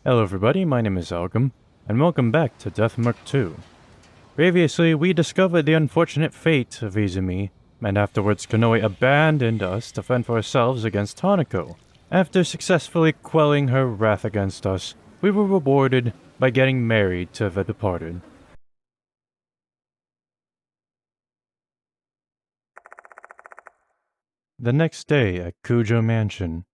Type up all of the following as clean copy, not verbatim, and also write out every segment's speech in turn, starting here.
Hello everybody, my name is Algam, and welcome back to Deathmark 2. Previously, we discovered the unfortunate fate of Izumi, and afterwards Konoe abandoned us to fend for ourselves against Hanako. After successfully quelling her wrath against us, we were rewarded by getting married to the departed. The next day at Kujo Mansion.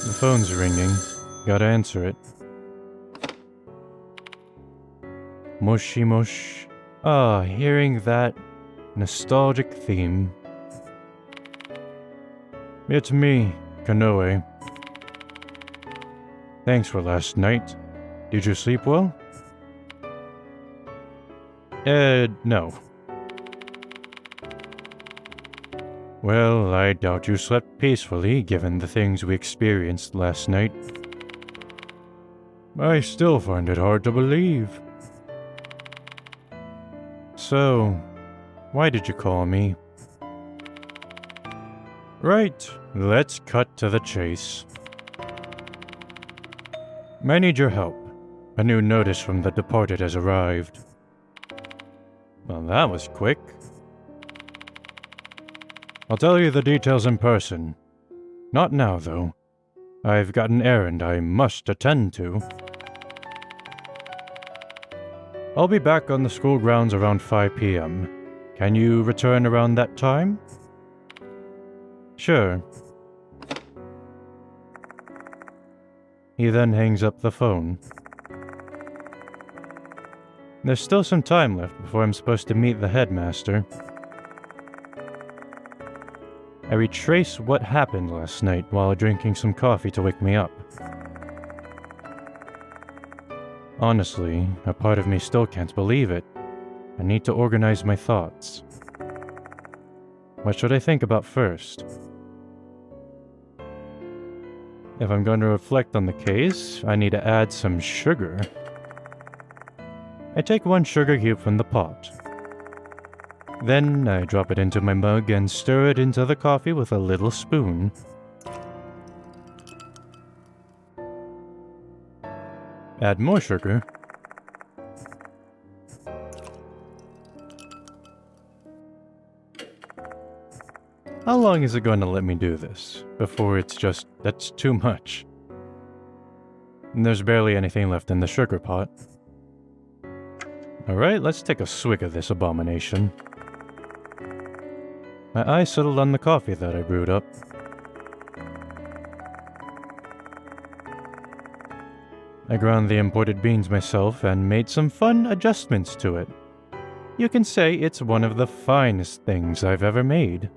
The phone's ringing. Gotta answer it. Moshi mosh. Hearing that nostalgic theme. It's me, Konoe. Thanks for last night. Did you sleep well? No. Well, I doubt you slept peacefully given the things we experienced last night. I still find it hard to believe. So, why did you call me? Right, let's cut to the chase. I need your help. A new notice from the departed has arrived. Well, that was quick. I'll tell you the details in person. Not now, though. I've got an errand I must attend to. I'll be back on the school grounds around 5 p.m. Can you return around that time? Sure. He then hangs up the phone. There's still some time left before I'm supposed to meet the headmaster. I retrace what happened last night while drinking some coffee to wake me up. Honestly, a part of me still can't believe it. I need to organize my thoughts. What should I think about first? If I'm going to reflect on the case, I need to add some sugar. I take 1 sugar cube from the pot. Then I drop it into my mug and stir it into the coffee with a little spoon. Add more sugar. How long is it going to let me do this before that's too much? And there's barely anything left in the sugar pot. Alright, let's take a swig of this abomination. My eyes settled on the coffee that I brewed up. I ground the imported beans myself and made some fun adjustments to it. You can say it's one of the finest things I've ever made.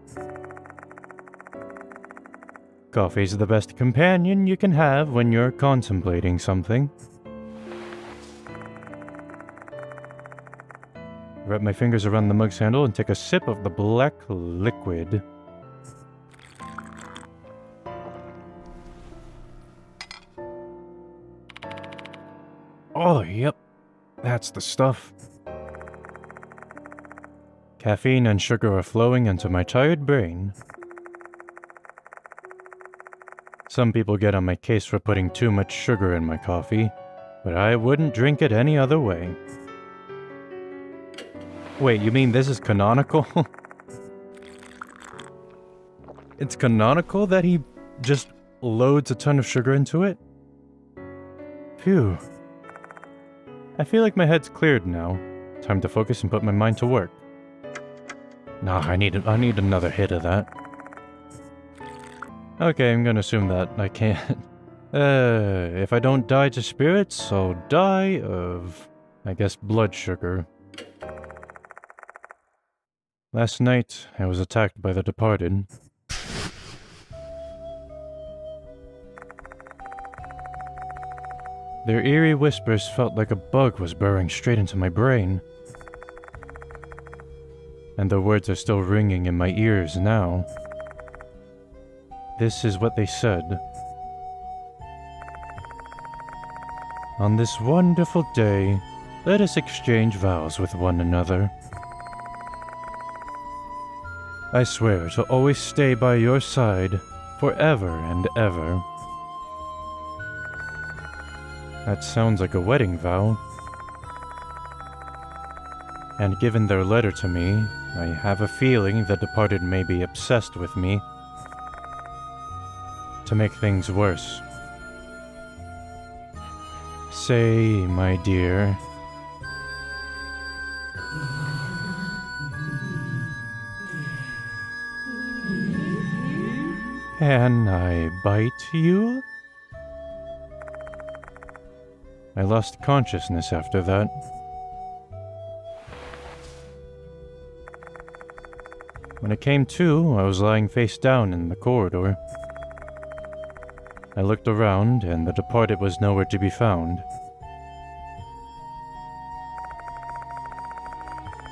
Coffee's the best companion you can have when you're contemplating something. Wrap my fingers around the mug's handle and take a sip of the black liquid. Oh, yep. That's the stuff. Caffeine and sugar are flowing into my tired brain. Some people get on my case for putting too much sugar in my coffee, but I wouldn't drink it any other way. Wait, you mean this is canonical? It's canonical that he just loads a ton of sugar into it? Phew. I feel like my head's cleared now. Time to focus and put my mind to work. Nah, I need another hit of that. Okay, I'm gonna assume that I can't. If I don't die to spirits, I'll die of, I guess, blood sugar. Last night, I was attacked by the departed. Their eerie whispers felt like a bug was burrowing straight into my brain. And the words are still ringing in my ears now. This is what they said. On this wonderful day, let us exchange vows with one another. I swear to always stay by your side forever and ever. That sounds like a wedding vow. And given their letter to me, I have a feeling the departed may be obsessed with me. To make things worse. Say, my dear. Can I bite you? I lost consciousness after that. When I came to, I was lying face down in the corridor. I looked around, and the departed was nowhere to be found.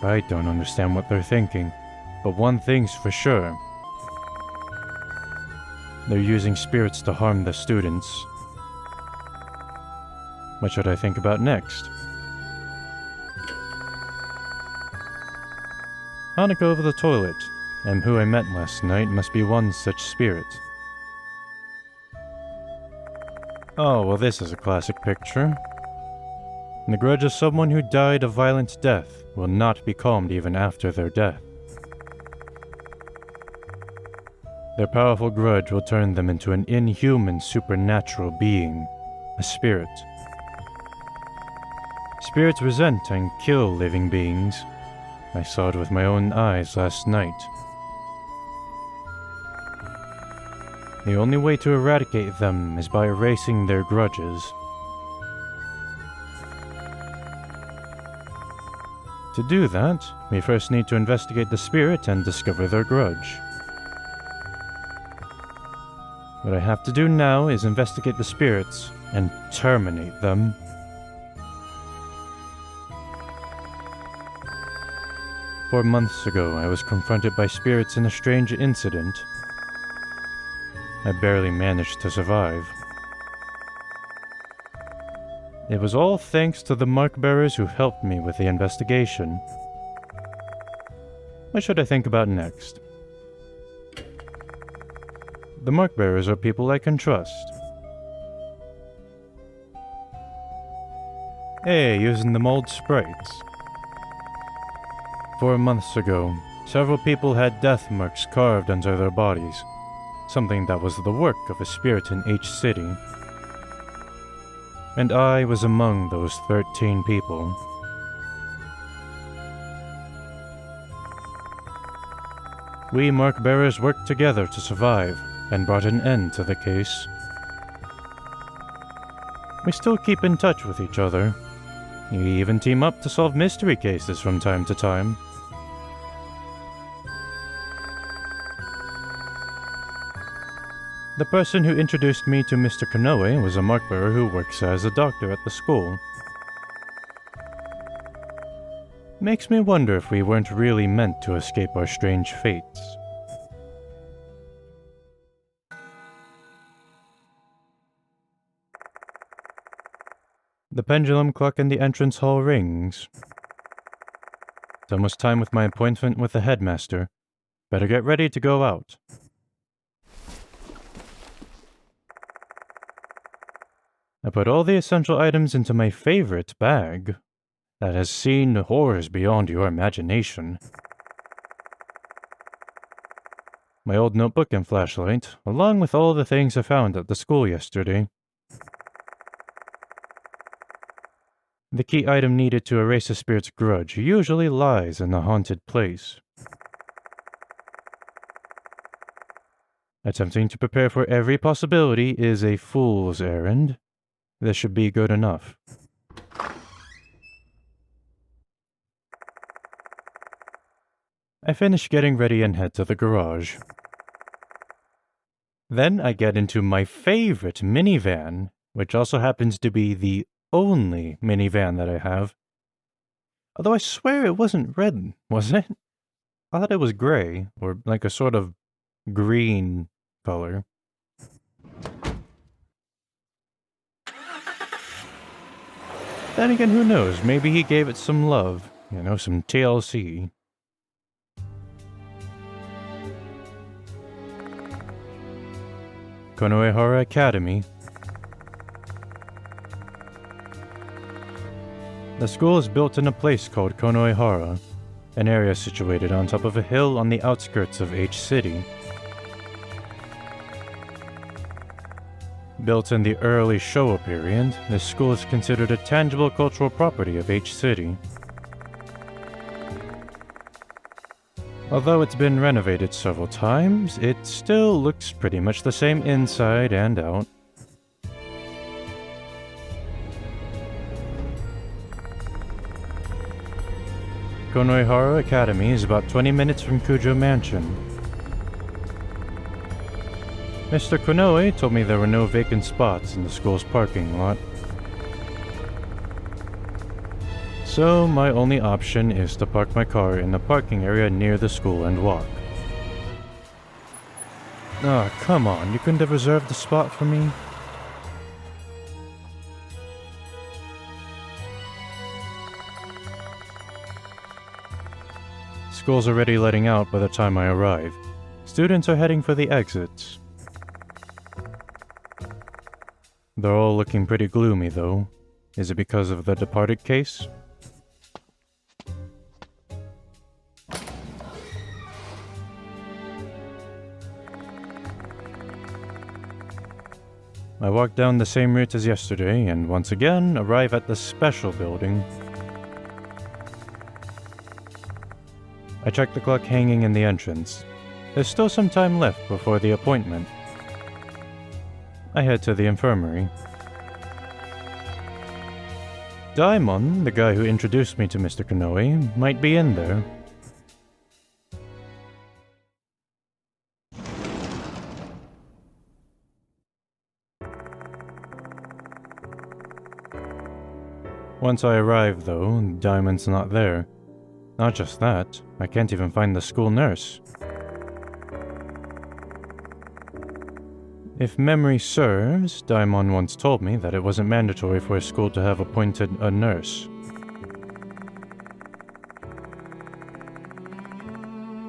I don't understand what they're thinking, but one thing's for sure. They're using spirits to harm the students. What should I think about next? Hanako of the toilet, and who I met last night must be one such spirit. Oh, well, this is a classic picture. The grudge of someone who died a violent death will not be calmed even after their death. Their powerful grudge will turn them into an inhuman supernatural being, a spirit. Spirits resent and kill living beings. I saw it with my own eyes last night. The only way to eradicate them is by erasing their grudges. To do that, we first need to investigate the spirit and discover their grudge. What I have to do now is investigate the spirits and terminate them. Four months ago, I was confronted by spirits in a strange incident. I barely managed to survive. It was all thanks to the mark-bearers who helped me with the investigation. What should I think about next? The mark-bearers are people I can trust. Hey, using the mold sprites. 4 months ago, several people had death marks carved onto their bodies. Something that was the work of a spirit in each city. And I was among those 13 people. We mark-bearers worked together to survive, and brought an end to the case. We still keep in touch with each other. We even team up to solve mystery cases from time to time. The person who introduced me to Mr. Kanoe was a mark-bearer who works as a doctor at the school. Makes me wonder if we weren't really meant to escape our strange fates. The pendulum clock in the entrance hall rings. It's almost time with my appointment with the headmaster. Better get ready to go out. I put all the essential items into my favorite bag that has seen horrors beyond your imagination. My old notebook and flashlight, along with all the things I found at the school yesterday. The key item needed to erase a spirit's grudge usually lies in the haunted place. Attempting to prepare for every possibility is a fool's errand. This should be good enough. I finish getting ready and head to the garage. Then I get into my favorite minivan, which also happens to be the only minivan that I have. Although I swear it wasn't red, was it? I thought it was gray, or like a sort of green color. Then again, who knows? Maybe he gave it some love. You know, some TLC. Konoehara Academy. The school is built in a place called Konoehara, an area situated on top of a hill on the outskirts of H City. Built in the early Showa period, this school is considered a tangible cultural property of H City. Although it's been renovated several times, it still looks pretty much the same inside and out. Konoehara Academy is about 20 minutes from Kujo Mansion. Mr. Konoe told me there were no vacant spots in the school's parking lot. So my only option is to park my car in the parking area near the school and walk. Ah, come on, you couldn't have reserved a spot for me? School's already letting out by the time I arrive. Students are heading for the exits. They're all looking pretty gloomy, though. Is it because of the departed case? I walk down the same route as yesterday, and once again arrive at the special building. I check the clock hanging in the entrance. There's still some time left before the appointment. I head to the infirmary. Daimon, the guy who introduced me to Mr. Konoe, might be in there. Once I arrive, though, Daimon's not there. Not just that, I can't even find the school nurse. If memory serves, Daimon once told me that it wasn't mandatory for a school to have appointed a nurse.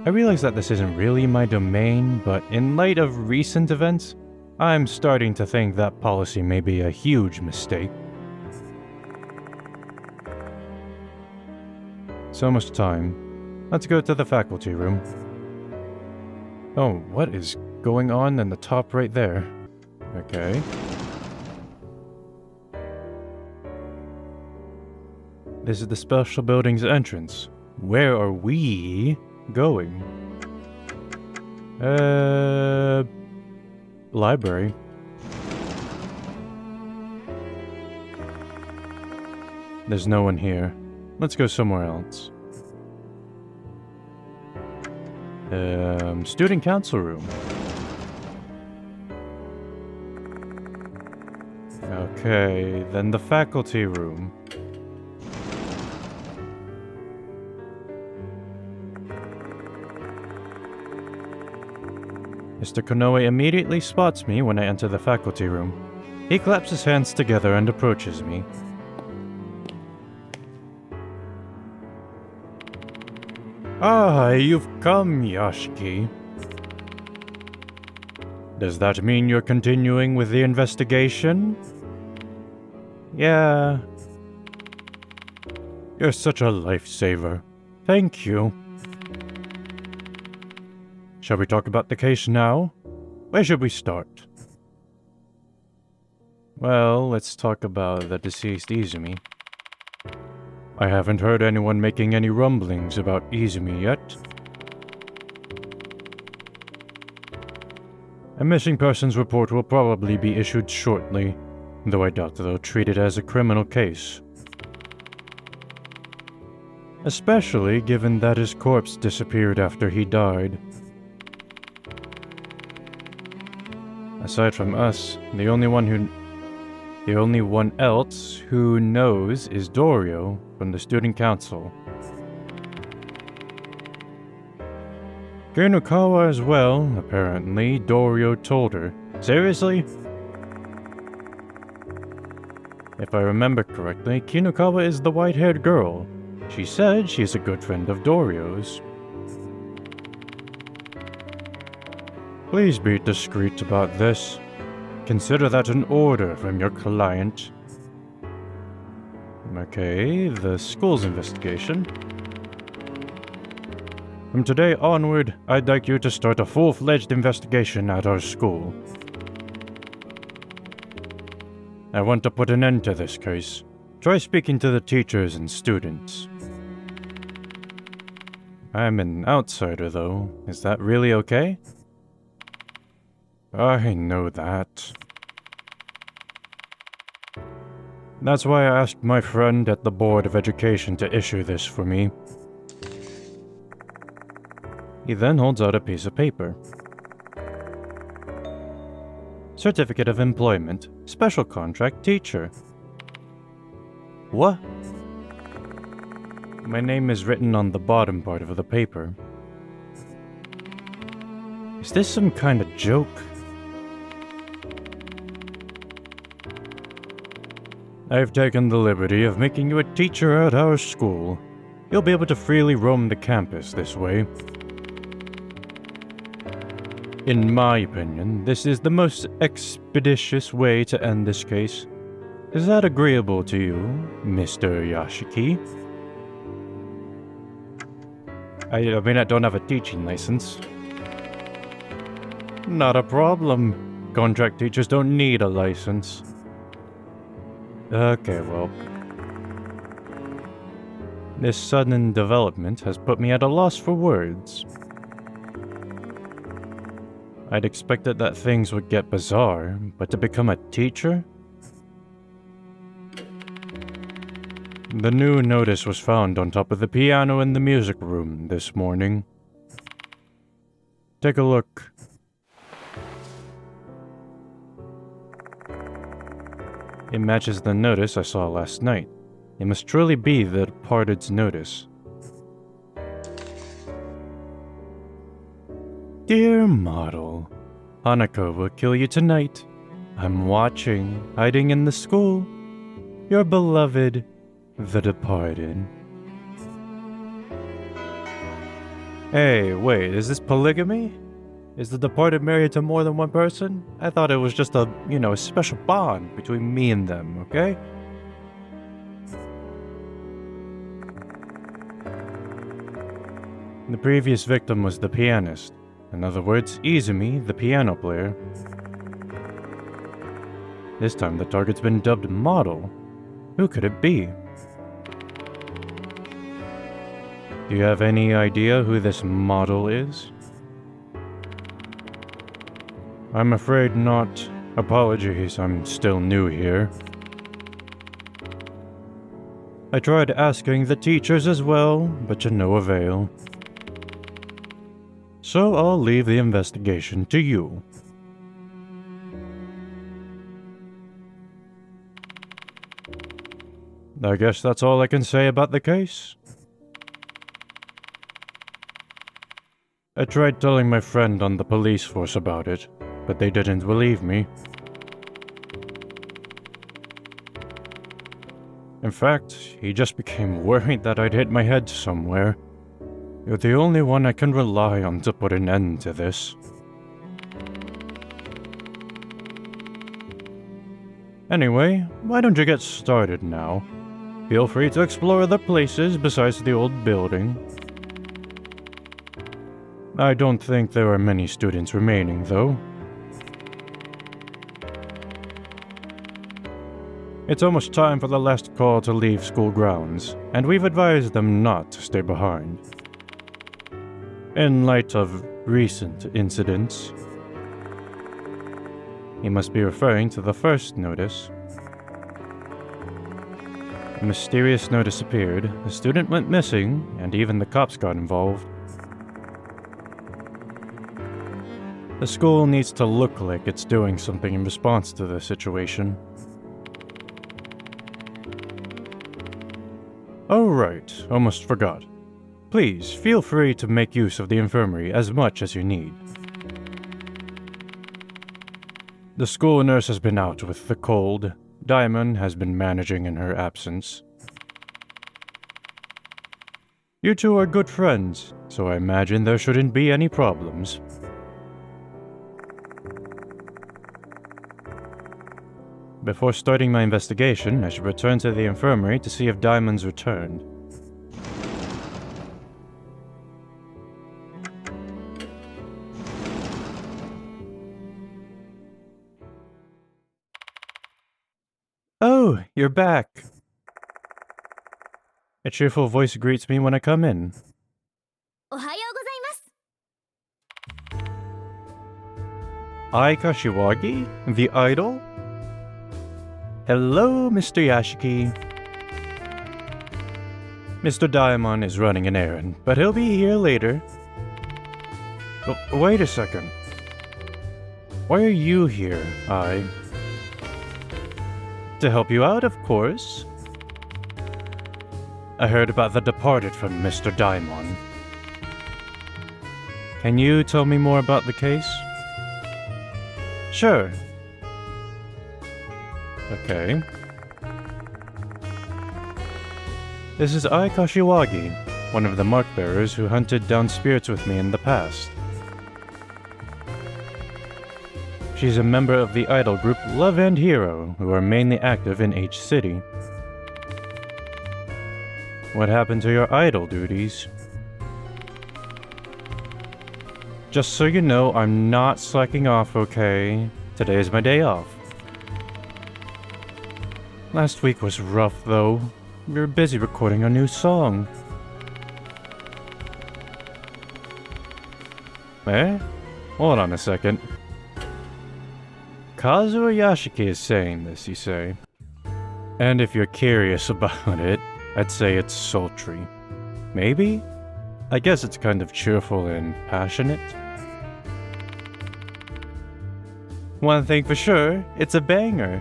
I realize that this isn't really my domain, but in light of recent events, I'm starting to think that policy may be a huge mistake. So much time. Let's go to the faculty room. Oh, what is going on in the top right there? Okay. This is the special building's entrance. Where are we going? Library. There's no one here. Let's go somewhere else. Student council room. Okay, then the faculty room. Mr. Konoe immediately spots me when I enter the faculty room. He claps his hands together and approaches me. Ah, you've come, Yashiki. Does that mean you're continuing with the investigation? Yeah. You're such a lifesaver. Thank you. Shall we talk about the case now? Where should we start? Well, let's talk about the deceased Izumi. I haven't heard anyone making any rumblings about Izumi yet. A missing persons report will probably be issued shortly, though I doubt they'll treat it as a criminal case. Especially given that his corpse disappeared after he died. Aside from us, the only one else who knows is Dorio from the student council. Kinukawa as well, apparently, Dorio told her. Seriously? If I remember correctly, Kinukawa is the white-haired girl. She said she's a good friend of Dorio's. Please be discreet about this. Consider that an order from your client. Okay, the school's investigation. From today onward, I'd like you to start a full-fledged investigation at our school. I want to put an end to this case. Try speaking to the teachers and students. I'm an outsider, though. Is that really okay? I know that. That's why I asked my friend at the Board of Education to issue this for me. He then holds out a piece of paper. Certificate of Employment, Special Contract Teacher. What? My name is written on the bottom part of the paper. Is this some kind of joke? I've taken the liberty of making you a teacher at our school. You'll be able to freely roam the campus this way. In my opinion, this is the most expeditious way to end this case. Is that agreeable to you, Mr. Yashiki? I mean, I don't have a teaching license. Not a problem. Contract teachers don't need a license. Okay, well. This sudden development has put me at a loss for words. I'd expected that things would get bizarre, but to become a teacher? The new notice was found on top of the piano in the music room this morning. Take a look. It matches the notice I saw last night. It must truly be the departed's notice. Dear model, Hanako will kill you tonight. I'm watching, hiding in the school. Your beloved, the departed. Hey, wait, is this polygamy? Is the departed married to more than one person? I thought it was just a special bond between me and them, okay? The previous victim was the pianist. In other words, Izumi, the piano player. This time the target's been dubbed model. Who could it be? Do you have any idea who this model is? I'm afraid not. Apologies, I'm still new here. I tried asking the teachers as well, but to no avail. So I'll leave the investigation to you. I guess that's all I can say about the case. I tried telling my friend on the police force about it, but they didn't believe me. In fact, he just became worried that I'd hit my head somewhere. You're the only one I can rely on to put an end to this. Anyway, why don't you get started now? Feel free to explore other places besides the old building. I don't think there are many students remaining, though. It's almost time for the last call to leave school grounds, and we've advised them not to stay behind. In light of recent incidents, he must be referring to the first notice. A mysterious notice appeared, a student went missing, and even the cops got involved. The school needs to look like it's doing something in response to the situation. Oh right, almost forgot. Please, feel free to make use of the infirmary as much as you need. The school nurse has been out with the cold. Diamond has been managing in her absence. You two are good friends, so I imagine there shouldn't be any problems. Before starting my investigation, I should return to the infirmary to see if Diamond's returned. Oh, you're back. A cheerful voice greets me when I come in. おはようございます。 Ai Kashiwagi? The idol? Hello, Mr. Yashiki. Mr. Diamond is running an errand, but he'll be here later. Oh, wait a second. Why are you here, Ai? To help you out, of course. I heard about the departed from Mr. Diamond. Can you tell me more about the case? Sure. Okay. This is Ai Kashiwagi, one of the mark bearers who hunted down spirits with me in the past. She's a member of the idol group Love and Hero, who are mainly active in H City. What happened to your idol duties? Just so you know, I'm not slacking off, okay? Today is my day off. Last week was rough, though. We were busy recording a new song. Eh? Hold on a second. Kazuo Yashiki is saying this, you say? And if you're curious about it, I'd say it's sultry. Maybe? I guess it's kind of cheerful and passionate. One thing for sure, it's a banger.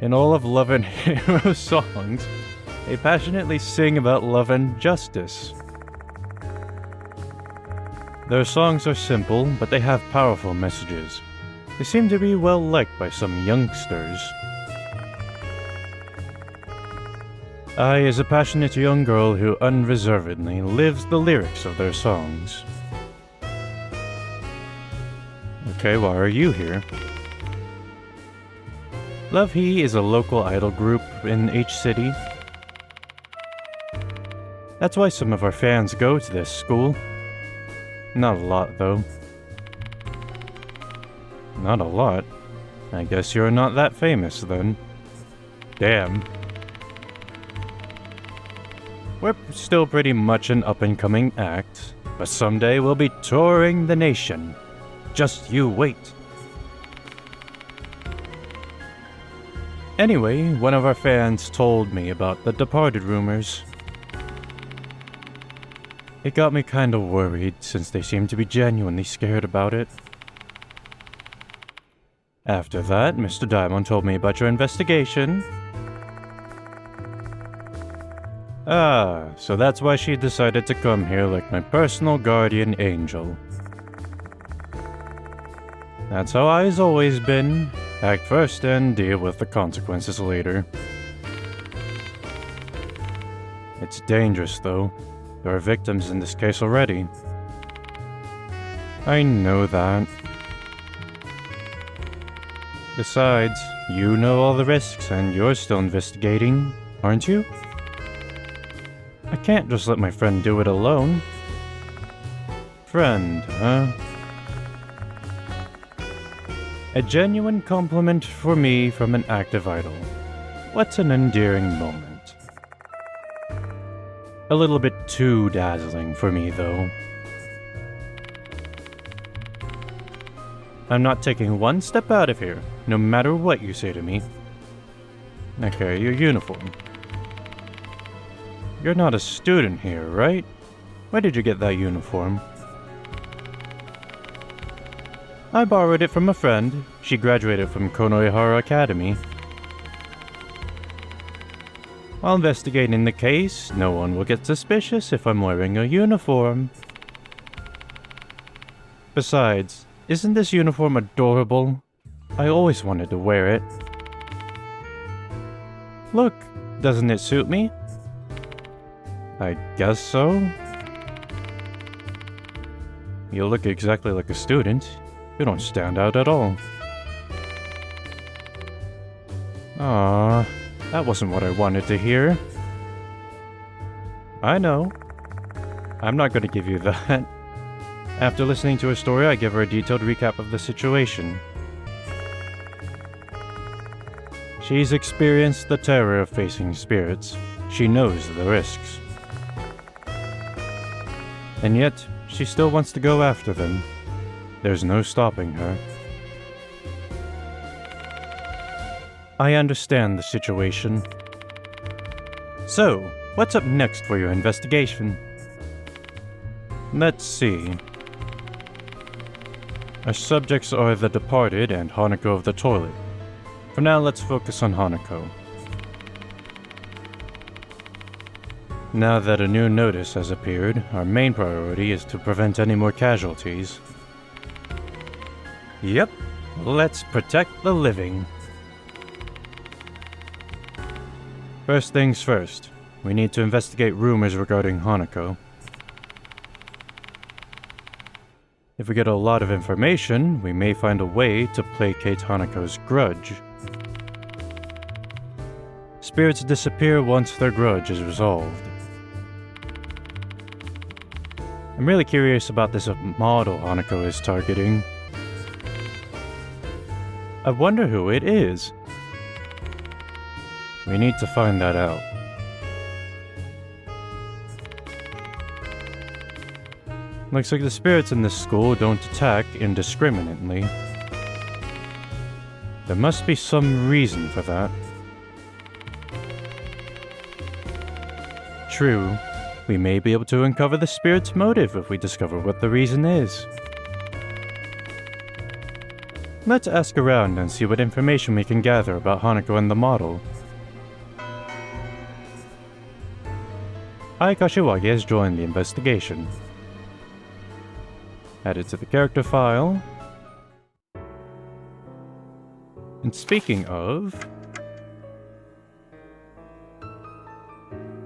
In all of Love and Hero songs, they passionately sing about love and justice. Their songs are simple, but they have powerful messages. They seem to be well liked by some youngsters. Ai is a passionate young girl who unreservedly lives the lyrics of their songs. Okay, why are you here? Love He is a local idol group in H City. That's why some of our fans go to this school. Not a lot, though. Not a lot? I guess you're not that famous, then. Damn. We're still pretty much an up-and-coming act, but someday we'll be touring the nation. Just you wait. Anyway, one of our fans told me about the departed rumors. It got me kind of worried, since they seemed to be genuinely scared about it. After that, Mr. Diamond told me about your investigation. Ah, so that's why she decided to come here like my personal guardian angel. That's how Ai's always been. Act first and deal with the consequences later. It's dangerous, though. There are victims in this case already. I know that. Besides, you know all the risks and you're still investigating, aren't you? I can't just let my friend do it alone. Friend, huh? A genuine compliment for me from an active idol. What an endearing moment. A little bit too dazzling for me, though. I'm not taking one step out of here, no matter what you say to me. Okay, your uniform. You're not a student here, right? Where did you get that uniform? I borrowed it from a friend. She graduated from Konohara Academy. While investigating the case, no one will get suspicious if I'm wearing a uniform. Besides, isn't this uniform adorable? I always wanted to wear it. Look, doesn't it suit me? I guess so. You look exactly like a student. You don't stand out at all. Aww, that wasn't what I wanted to hear. I know. I'm not gonna give you that. After listening to her story, I give her a detailed recap of the situation. She's experienced the terror of facing spirits. She knows the risks. And yet, she still wants to go after them. There's no stopping her. I understand the situation. So, what's up next for your investigation? Let's see. Our subjects are the departed and Hanako of the toilet. For now, let's focus on Hanako. Now that a new notice has appeared, our main priority is to prevent any more casualties. Yep, let's protect the living. First things first, we need to investigate rumors regarding Hanako. If we get a lot of information, we may find a way to placate Hanako's grudge. Spirits disappear once their grudge is resolved. I'm really curious about this model Hanako is targeting. I wonder who it is. We need to find that out. Looks like the spirits in this school don't attack indiscriminately. There must be some reason for that. True, we may be able to uncover the spirit's motive if we discover what the reason is. Let's ask around and see what information we can gather about Hanako and the model. Ai Kashiwagi has joined the investigation. Added to the character file. And speaking of...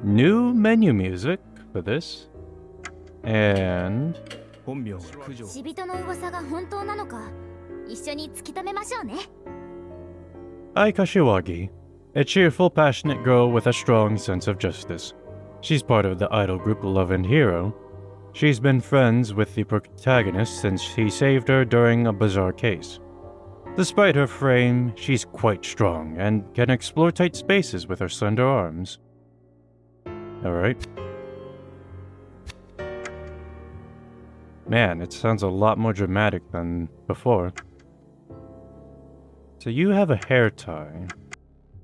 new menu music for this. And... 死人の噂が本当なのか一緒に突き止めましょうね Ai Kashiwagi, a cheerful, passionate girl with a strong sense of justice. She's part of the idol group Love and Hero. She's been friends with the protagonist since he saved her during a bizarre case. Despite her frame, she's quite strong and can explore tight spaces with her slender arms. Alright. Man, it sounds a lot more dramatic than before. So you have a hair tie.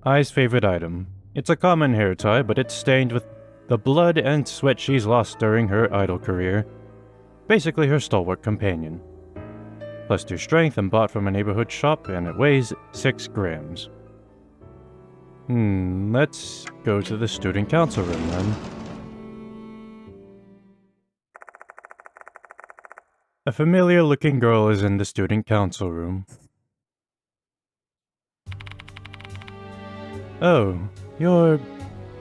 Ai's favorite item. It's a common hair tie, but it's stained with the blood and sweat she's lost during her idol career. Basically her stalwart companion. +2 strength and bought from a neighborhood shop, and it weighs 6 grams. Let's go to the student council room then. A familiar-looking girl is in the student council room. Oh, you're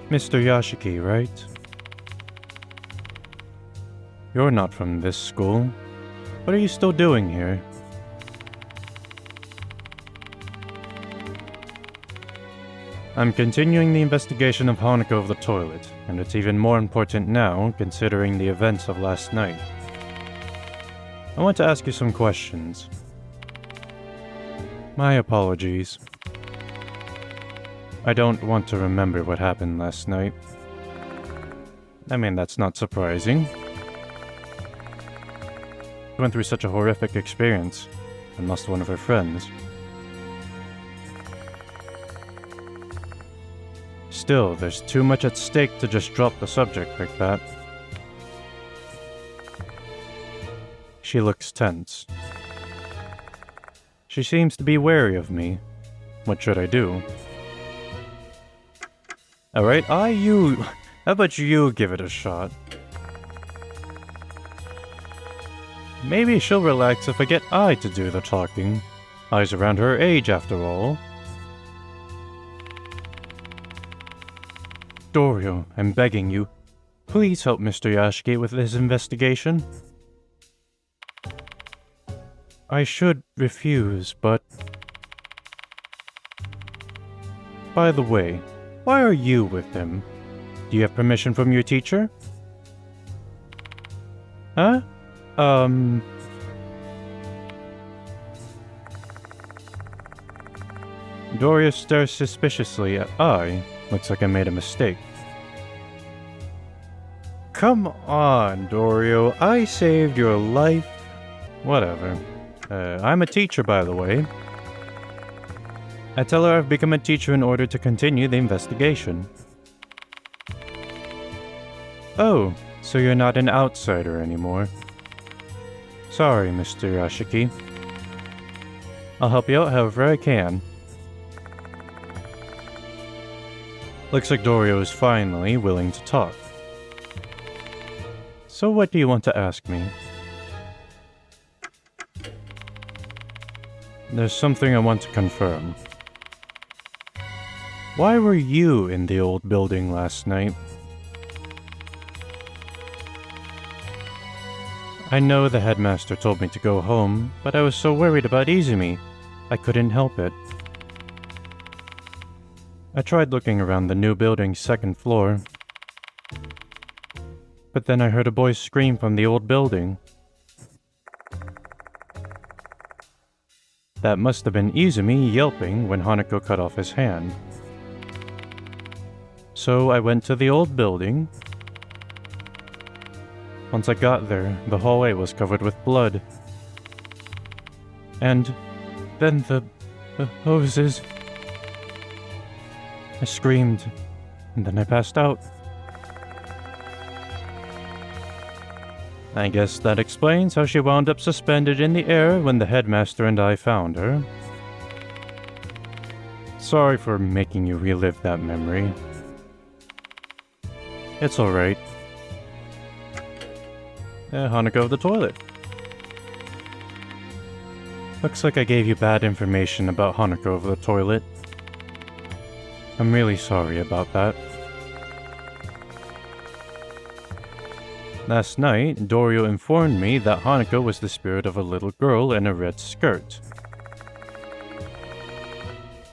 Mr. Yashiki, right? You're not from this school. What are you still doing here? I'm continuing the investigation of Hanako of the toilet, and it's even more important now, considering the events of last night. I want to ask you some questions. My apologies. I don't want to remember what happened last night. I mean, that's not surprising. She went through such a horrific experience and lost one of her friends. Still, there's too much at stake to just drop the subject like that. She looks tense. She seems to be wary of me. What should I do? Alright, how about you give it a shot? Maybe she'll relax if I get Ai to do the talking. Ai's around her age after all. Dorio, I'm begging you. Please help Mr. Yashiki with this investigation. I should refuse, but... By the way, why are you with him? Do you have permission from your teacher? Huh? Doria stares suspiciously at I. Looks like I made a mistake. Come on, Dorio. I saved your life. Whatever. I'm a teacher, by the way. I tell her I've become a teacher in order to continue the investigation. Oh, so you're not an outsider anymore. Sorry, Mr. Yashiki. I'll help you out however I can. Looks like Dorio is finally willing to talk. So what do you want to ask me? There's something I want to confirm. Why were you in the old building last night? I know the headmaster told me to go home, but I was so worried about Izumi, I couldn't help it. I tried looking around the new building's second floor, but then I heard a boy scream from the old building. That must have been Izumi yelping when Hanako cut off his hand. So I went to the old building. Once I got there, the hallway was covered with blood. And then the hoses. I screamed, and then I passed out. I guess that explains how she wound up suspended in the air when the headmaster and I found her. Sorry for making you relive that memory. It's alright. Hanako, the toilet. Looks like I gave you bad information about Hanako of the toilet. I'm really sorry about that. Last night, Dorio informed me that Hanako was the spirit of a little girl in a red skirt.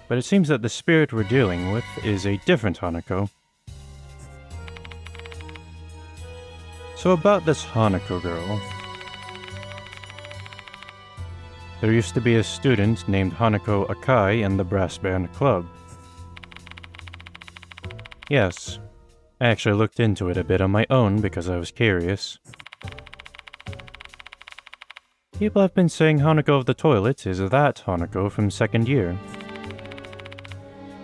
But it seems that the spirit we're dealing with is a different Hanako. So about this Hanako girl. There used to be a student named Hanako Akai in the brass band club. Yes, I actually looked into it a bit on my own because I was curious. People have been saying Hanako of the toilet is that Hanako from second year.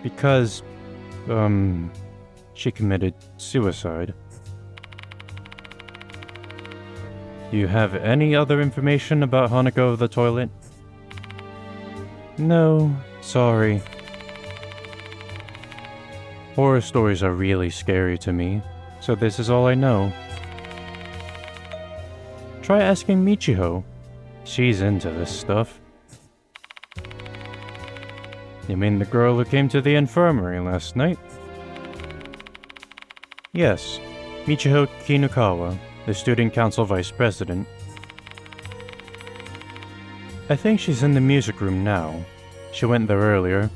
Because, she committed suicide. Do you have any other information about Hanako of the toilet? No, sorry. Horror stories are really scary to me, so this is all I know. Try asking Michiho. She's into this stuff. You mean the girl who came to the infirmary last night? Yes, Michiho Kinukawa, the student council vice president. I think she's in the music room now. She went there earlier.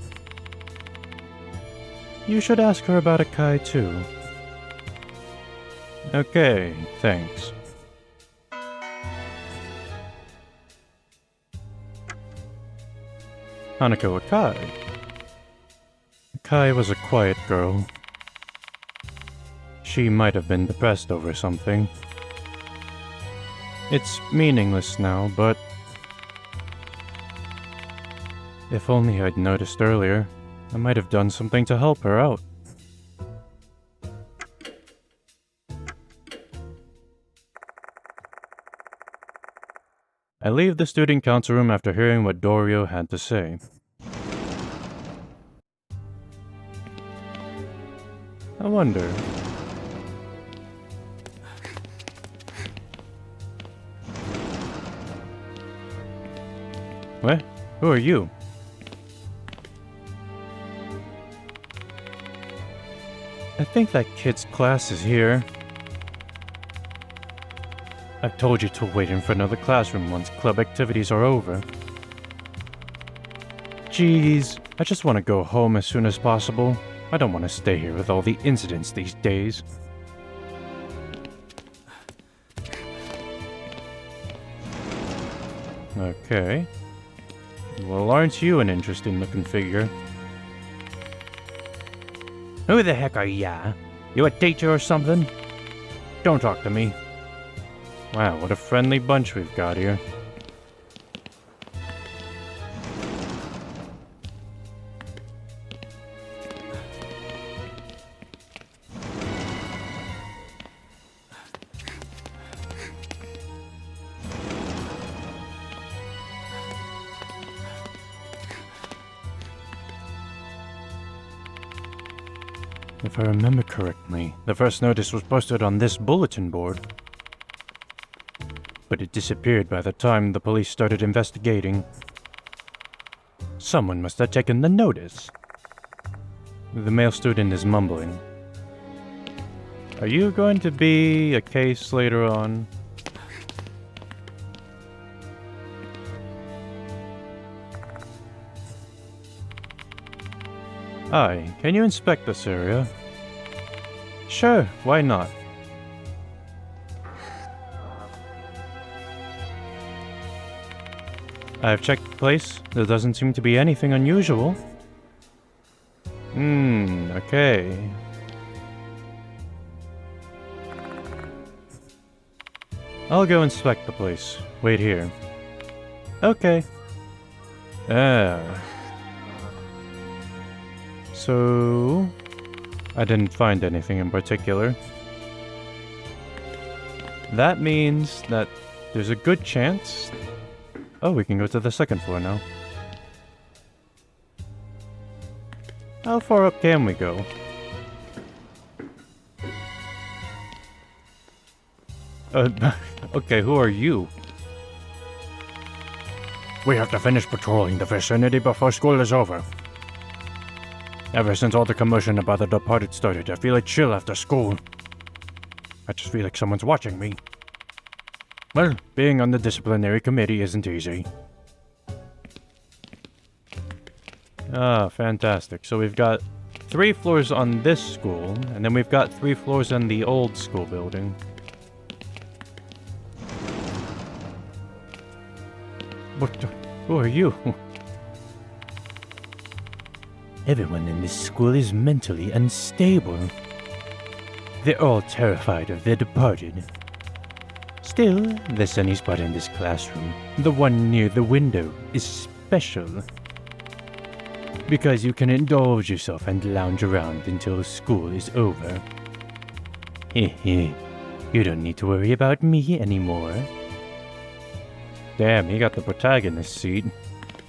You should ask her about Akai too. Okay, thanks. Hanako Akai. Akai was a quiet girl. She might have been depressed over something. It's meaningless now, but if only I'd noticed earlier, I might have done something to help her out. I leave the student council room after hearing what Dorio had to say. I wonder. What? Who are you? I think that kid's class is here. I've told you to wait in front of the classroom once club activities are over. Jeez, I just want to go home as soon as possible. I don't want to stay here with all the incidents these days. Okay. Well, aren't you an interesting looking figure? Who the heck are ya? You a teacher or something? Don't talk to me. Wow, what a friendly bunch we've got here. If I remember correctly, the first notice was posted on this bulletin board. But it disappeared by the time the police started investigating. Someone must have taken the notice. The male student is mumbling. Are you going to be a case later on? Hi, can you inspect this area? Sure, why not? I've checked the place. There doesn't seem to be anything unusual. Okay. I'll go inspect the place. Wait here. Okay. So, I didn't find anything in particular. That means that there's a good chance... Oh, we can go to the second floor now. How far up can we go? Okay, who are you? We have to finish patrolling the vicinity before school is over. Ever since all the commotion about the departed started, I feel a chill after school. I just feel like someone's watching me. Well, being on the disciplinary committee isn't easy. Ah, fantastic. So we've got 3 floors on this school, and then we've got 3 floors in the old school building. Who are you? Everyone in this school is mentally unstable. They're all terrified of their departed. Still, the sunny spot in this classroom, the one near the window, is special. Because you can indulge yourself and lounge around until school is over. Hehe, you don't need to worry about me anymore. Damn, he got the protagonist seat.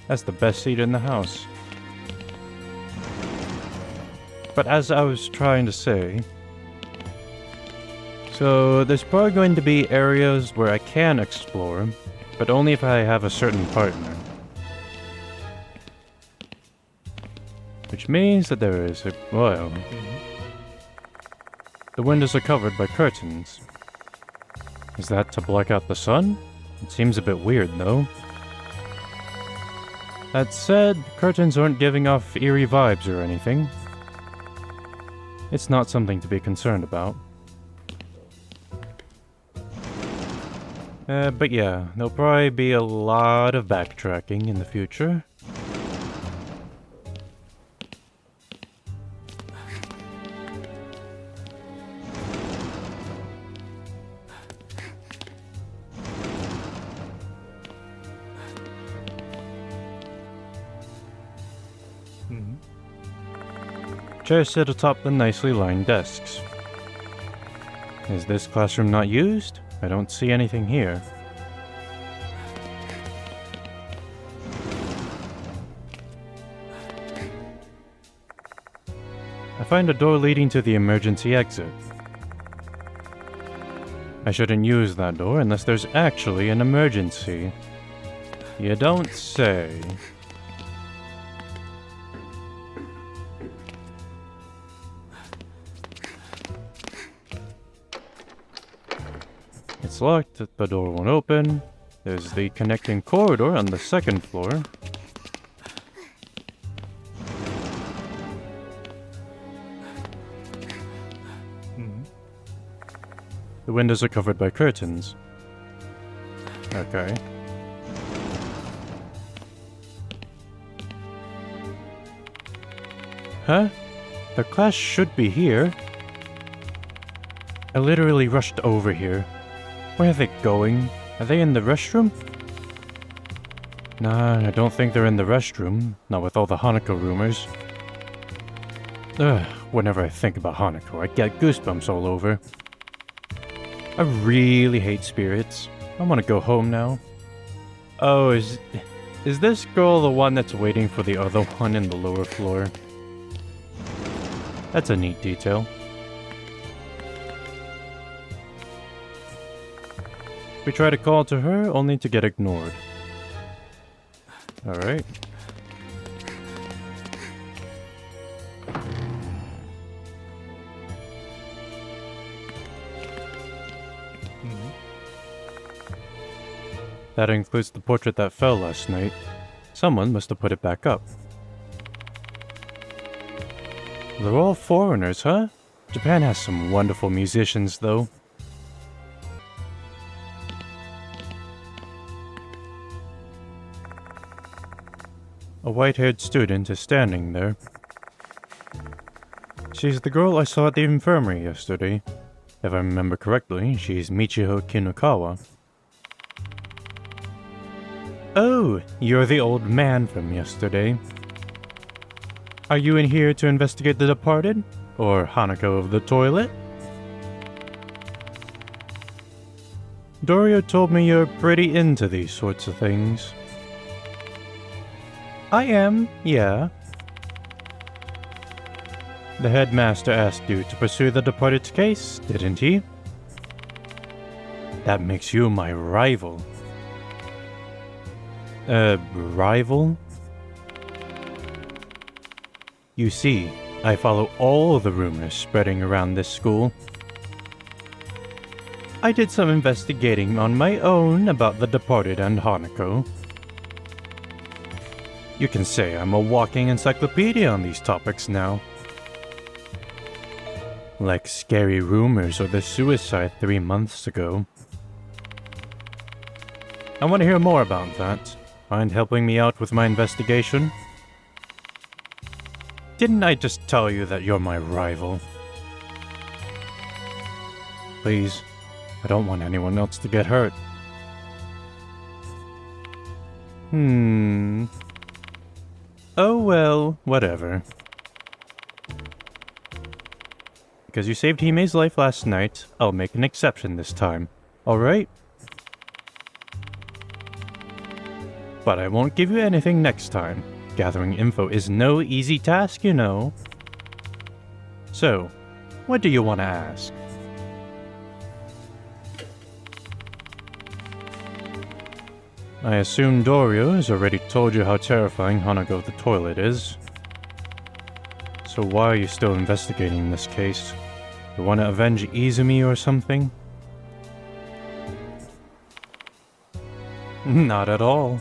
That's the best seat in the house. But as I was trying to say... So, there's probably going to be areas where I can explore, but only if I have a certain partner. Which means that there is a... well... The windows are covered by curtains. Is that to block out the sun? It seems a bit weird, though. That said, curtains aren't giving off eerie vibes or anything. It's not something to be concerned about. But yeah, there'll probably be a lot of backtracking in the future. Chairs sit atop the nicely lined desks. Is this classroom not used? I don't see anything here. I find a door leading to the emergency exit. I shouldn't use that door unless there's actually an emergency. You don't say. It's locked, the door won't open. There's the connecting corridor on the second floor. windows are covered by curtains. Okay. Huh? The class should be here. I literally rushed over here. Where are they going? Are they in the restroom? Nah, I don't think they're in the restroom. Not with all the Hanako rumors. Ugh, whenever I think about Hanako, I get goosebumps all over. I really hate spirits. I want to go home now. Oh, is this girl the one that's waiting for the other one in the lower floor? That's a neat detail. We try to call to her, only to get ignored. Alright. That includes the portrait that fell last night. Someone must have put it back up. They're all foreigners, huh? Japan has some wonderful musicians, though. A white-haired student is standing there. She's the girl I saw at the infirmary yesterday. If I remember correctly, she's Michiho Kinukawa. Oh, you're the old man from yesterday. Are you in here to investigate the departed? Or Hanako of the toilet? Dorio told me you're pretty into these sorts of things. I am, yeah. The headmaster asked you to pursue the departed's case, didn't he? That makes you my rival. Rival? You see, I follow all the rumors spreading around this school. I did some investigating on my own about the departed and Hanako. You can say I'm a walking encyclopedia on these topics now. Like scary rumors or the suicide 3 months ago. I want to hear more about that. Mind helping me out with my investigation? Didn't I just tell you that you're my rival? Please, I don't want anyone else to get hurt. Oh well, whatever. Because you saved Hime's life last night, I'll make an exception this time. Alright? But I won't give you anything next time. Gathering info is no easy task, you know. So, what do you want to ask? I assume Dorio has already told you how terrifying Hanako of the toilet is. So why are you still investigating this case? You want to avenge Izumi or something? Not at all.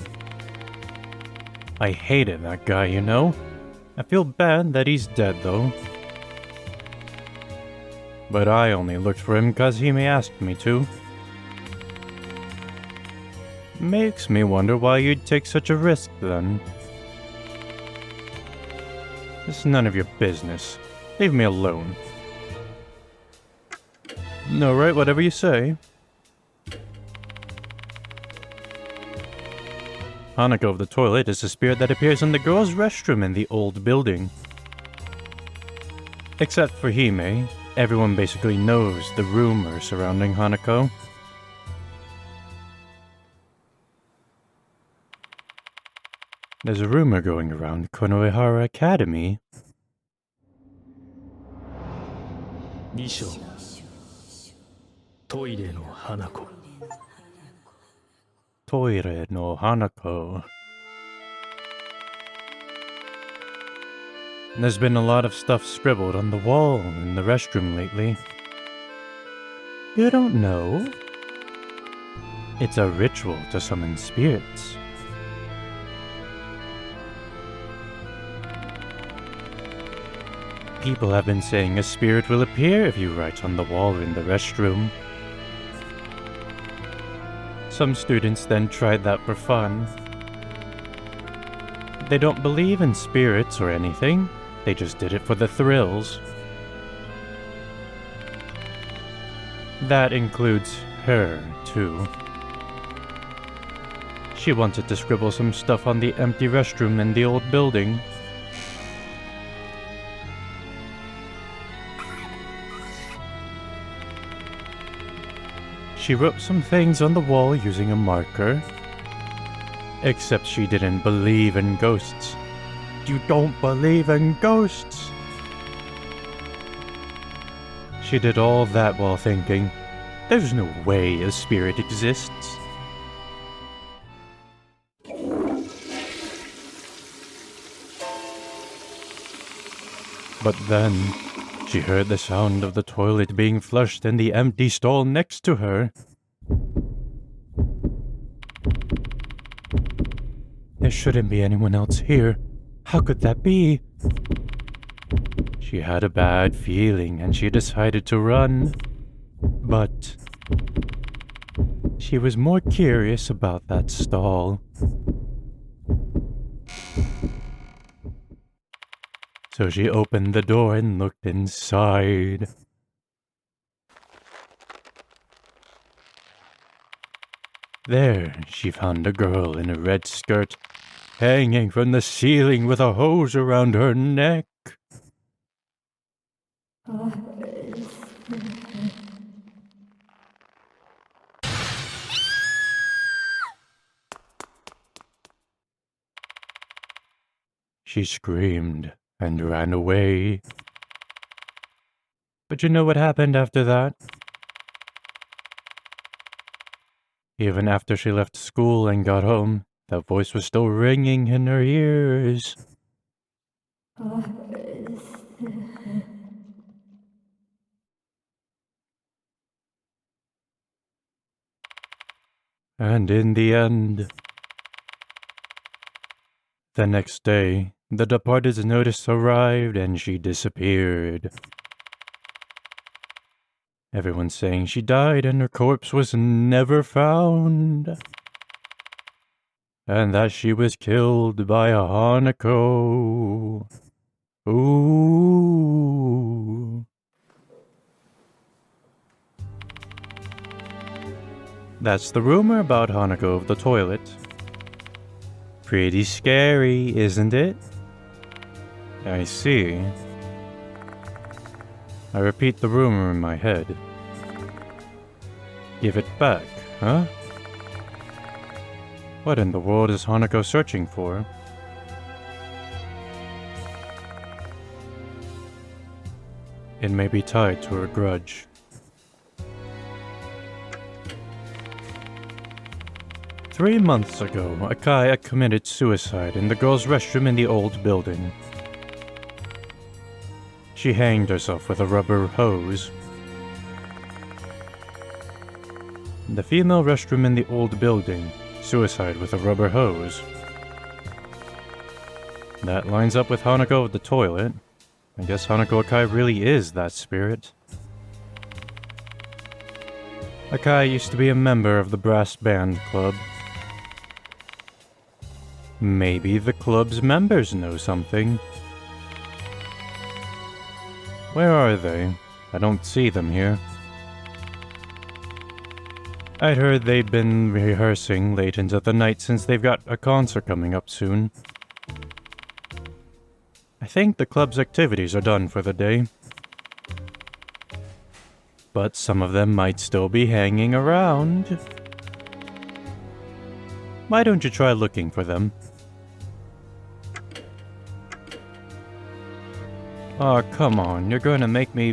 I hated that guy, you know? I feel bad that he's dead, though. But I only looked for him because Hime asked me to. Makes me wonder why you'd take such a risk, then. It's none of your business. Leave me alone. No, right, whatever you say. Hanako of the toilet is a spirit that appears in the girls' restroom in the old building. Except for Hime, everyone basically knows the rumor surrounding Hanako. There's a rumor going around Konoehara Academy. Nisho. Toire no Hanako. Toire no Hanako. There's been a lot of stuff scribbled on the wall in the restroom lately. You don't know? It's a ritual to summon spirits. People have been saying a spirit will appear if you write on the wall in the restroom. Some students then tried that for fun. They don't believe in spirits or anything, they just did it for the thrills. That includes her, too. She wanted to scribble some stuff on the empty restroom in the old building. She wrote some things on the wall using a marker. Except she didn't believe in ghosts. You don't believe in ghosts? She did all that while thinking, there's no way a spirit exists. But then, she heard the sound of the toilet being flushed in the empty stall next to her. There shouldn't be anyone else here. How could that be? She had a bad feeling and she decided to run. But she was more curious about that stall. So she opened the door and looked inside. There, she found a girl in a red skirt, hanging from the ceiling with a hose around her neck. She screamed and ran away. But you know what happened after that? Even after she left school and got home, that voice was still ringing in her ears. And in the end, the next day, the departed's notice arrived and she disappeared. Everyone's saying she died and her corpse was never found. And that she was killed by a Hanako. Ooh. That's the rumor about Hanako of the toilet. Pretty scary, isn't it? I see. I repeat the rumor in my head. Give it back, huh? What in the world is Hanako searching for? It may be tied to her grudge. Three months ago, Akaya committed suicide in the girls' restroom in the old building. She hanged herself with a rubber hose. The female restroom in the old building, suicide with a rubber hose. That lines up with Hanako of the toilet. I guess Hanako Akai really is that spirit. Akai used to be a member of the brass band club. Maybe the club's members know something. Where are they? I don't see them here. I'd heard they'd been rehearsing late into the night since they've got a concert coming up soon. I think the club's activities are done for the day. But some of them might still be hanging around. Why don't you try looking for them? Oh, come on, you're going to make me...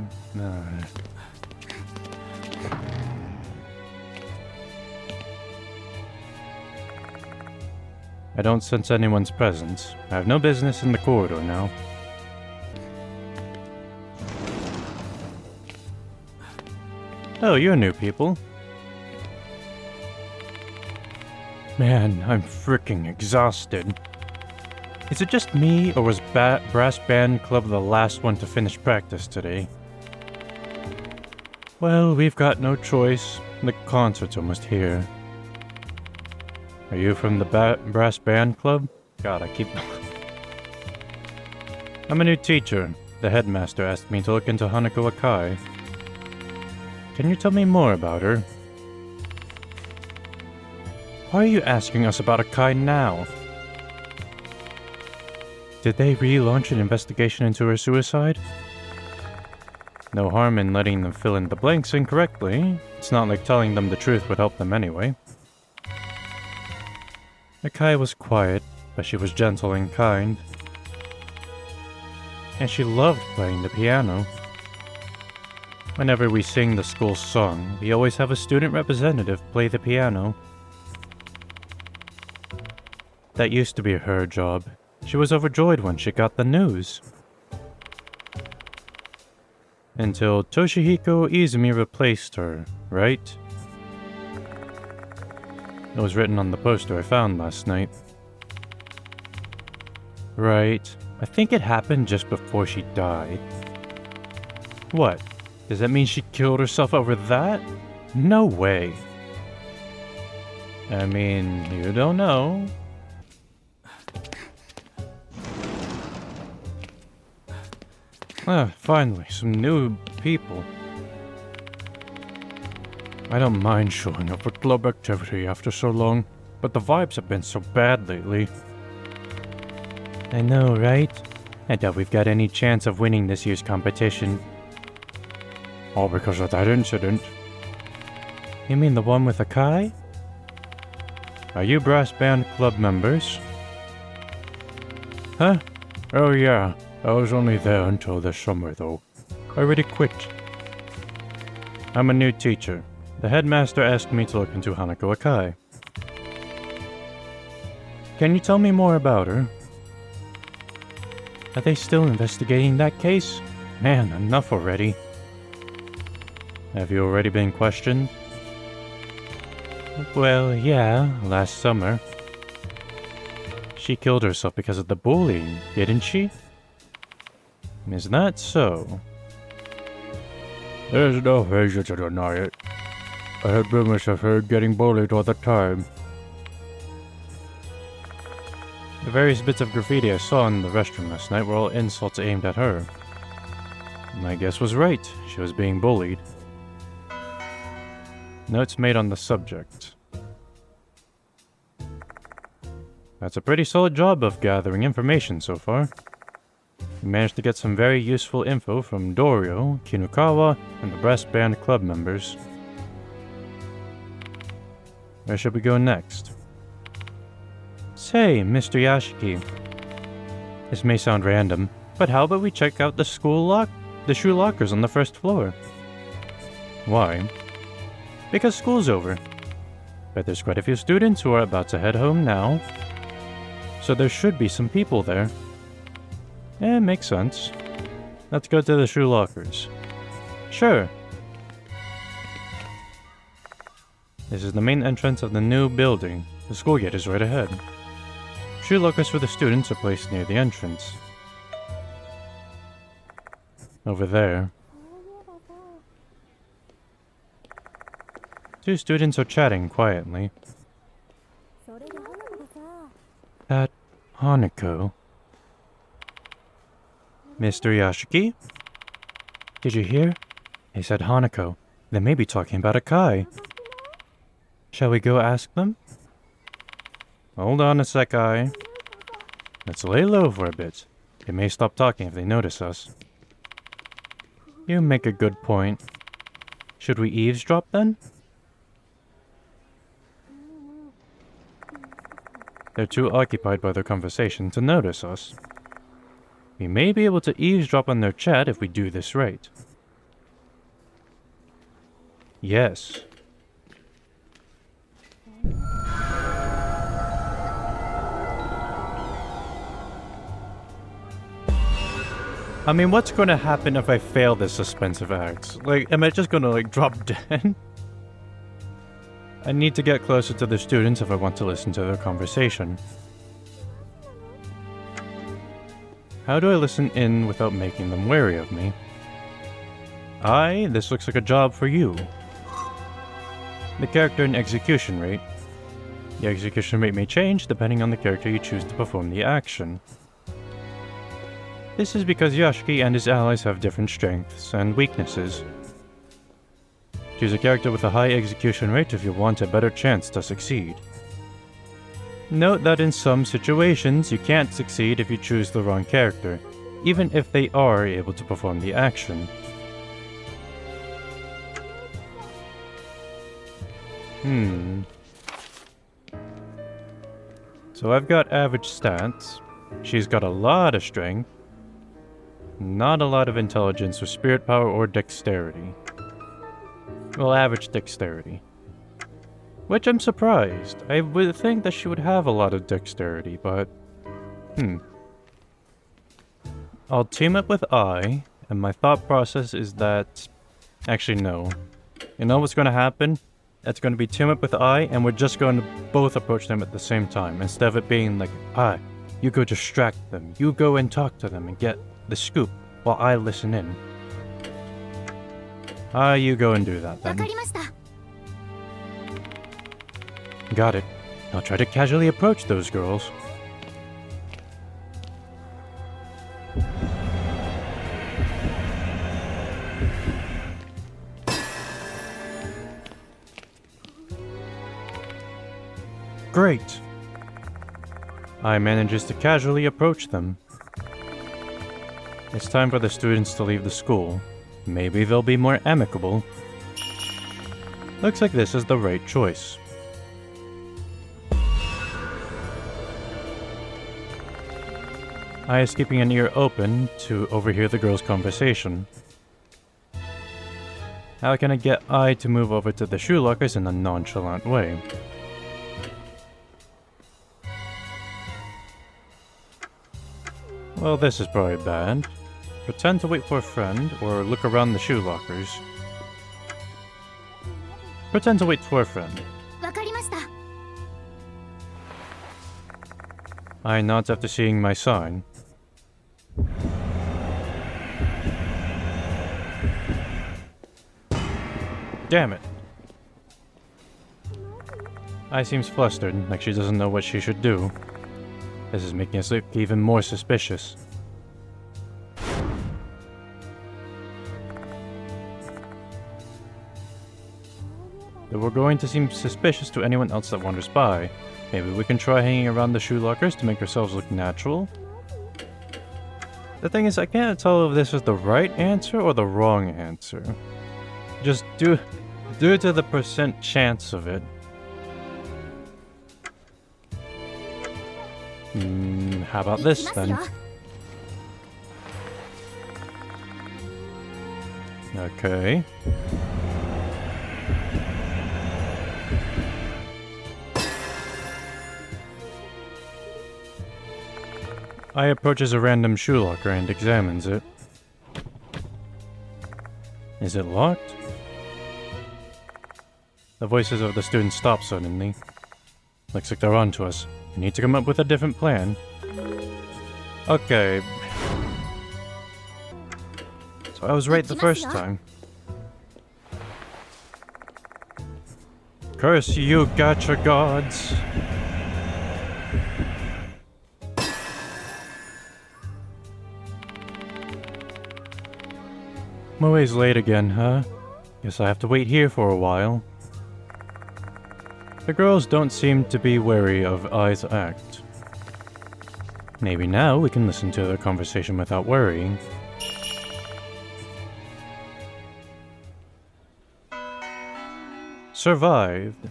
I don't sense anyone's presence. I have no business in the corridor now. Oh, you're new people. Man, I'm freaking exhausted. Is it just me, or was Brass Band Club the last one to finish practice today? Well, we've got no choice. The concert's almost here. Are you from the brass band club? God, I keep... I'm a new teacher. The headmaster asked me to look into Hanako Akai. Can you tell me more about her? Why are you asking us about Akai now? Did they relaunch an investigation into her suicide? No harm in letting them fill in the blanks incorrectly. It's not like telling them the truth would help them anyway. Akai was quiet, but she was gentle and kind. And she loved playing the piano. Whenever we sing the school song, we always have a student representative play the piano. That used to be her job. She was overjoyed when she got the news. Until Toshihiko Izumi replaced her, right? It was written on the poster I found last night. Right. I think it happened just before she died. What? Does that mean she killed herself over that? No way. I mean, you don't know. Ah, finally, some new people. I don't mind showing up for club activity after so long, but the vibes have been so bad lately. I know, right? I doubt we've got any chance of winning this year's competition. All because of that incident. You mean the one with Akai? Are you brass band club members? Huh? Oh yeah, I was only there until this summer though. I already quit. I'm a new teacher. The headmaster asked me to look into Hanako Akai. Can you tell me more about her? Are they still investigating that case? Man, enough already. Have you already been questioned? Well, yeah, last summer. She killed herself because of the bullying, didn't she? Is that so? There's no reason to deny it. I heard rumors of her getting bullied all the time. The various bits of graffiti I saw in the restroom last night were all insults aimed at her. My guess was right. She was being bullied. Notes made on the subject. That's a pretty solid job of gathering information so far. We managed to get some very useful info from Dorio, Kinukawa, and the brass band club members. Where should we go next? Say, Mr. Yashiki. This may sound random, but how about we check out the shoe lockers on the first floor? Why? Because school's over. But there's quite a few students who are about to head home now. So there should be some people there. Makes sense. Let's go to the shoe lockers. Sure. This is the main entrance of the new building. The school gate is right ahead. Shoe lockers for the students are placed near the entrance. Over there. Two students are chatting quietly. That Hanako. Mr. Yashiki? Did you hear? He said Hanako. They may be talking about Akai. Shall we go ask them? Hold on a sec, Let's lay low for a bit. They may stop talking if they notice us. You make a good point. Should we eavesdrop then? They're too occupied by their conversation to notice us. We may be able to eavesdrop on their chat if we do this right. Yes. I mean, what's gonna happen if I fail this suspensive act? Like, am I just gonna, drop dead? I need to get closer to the students if I want to listen to their conversation. How do I listen in without making them wary of me? This looks like a job for you. The character and execution rate. The execution rate may change depending on the character you choose to perform the action. This is because Yashiki and his allies have different strengths and weaknesses. Choose a character with a high execution rate if you want a better chance to succeed. Note that in some situations you can't succeed if you choose the wrong character, even if they are able to perform the action. So I've got average stats. She's got a lot of strength. Not a lot of intelligence or spirit power or dexterity. Well, average dexterity. Which I'm surprised. I would think that she would have a lot of dexterity, but... I'll team up with I, and my thought process is that... Actually, no. You know what's going to happen? It's going to be team up with I, and we're just going to both approach them at the same time. Instead of it being like, you go distract them. You go and talk to them and get the scoop while I listen in. You go and do that then. わかりました。 Got it. I'll try to casually approach those girls. Great! I manages to casually approach them. It's time for the students to leave the school. Maybe they'll be more amicable. Looks like this is the right choice. I is keeping an ear open to overhear the girls' conversation. How can I get I to move over to the shoe lockers in a nonchalant way? Well, this is probably bad. Pretend to wait for a friend, or look around the shoe lockers. Pretend to wait for a friend. わかりました。 I nods after seeing my sign. Damn it. I seems flustered, like she doesn't know what she should do. This is making us look even more suspicious. If we're going to seem suspicious to anyone else that wanders by, maybe we can try hanging around the shoe lockers to make ourselves look natural? The thing is, I can't tell if this is the right answer or the wrong answer. Just due to the percent chance of it. How about this then? Okay. I approaches a random shoe locker and examines it. Is it locked? The voices of the students stop suddenly. Looks like they're on to us. We need to come up with a different plan. Okay. So I was right the first time. Curse you, gacha gods! Moe's late again, huh? Guess I have to wait here for a while. The girls don't seem to be wary of Ai's act. Maybe now we can listen to their conversation without worrying. Survived.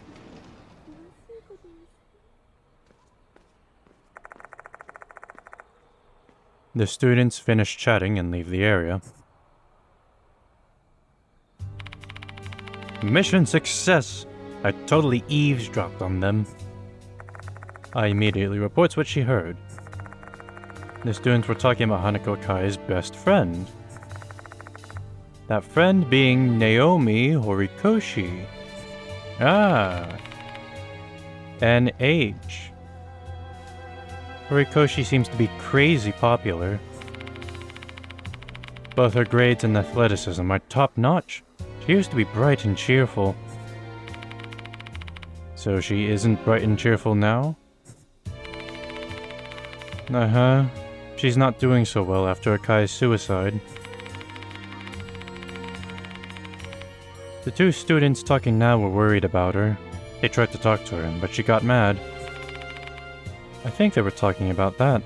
The students finish chatting and leave the area. Mission success! I totally eavesdropped on them. I immediately reports what she heard. The students were talking about Hanako Kai's best friend. That friend being Naomi Horikoshi. NH. Horikoshi seems to be crazy popular. Both her grades and athleticism are top-notch. She used to be bright and cheerful. So she isn't bright and cheerful now? Uh-huh. She's not doing so well after Akai's suicide. The two students talking now were worried about her. They tried to talk to her, but she got mad. I think they were talking about that.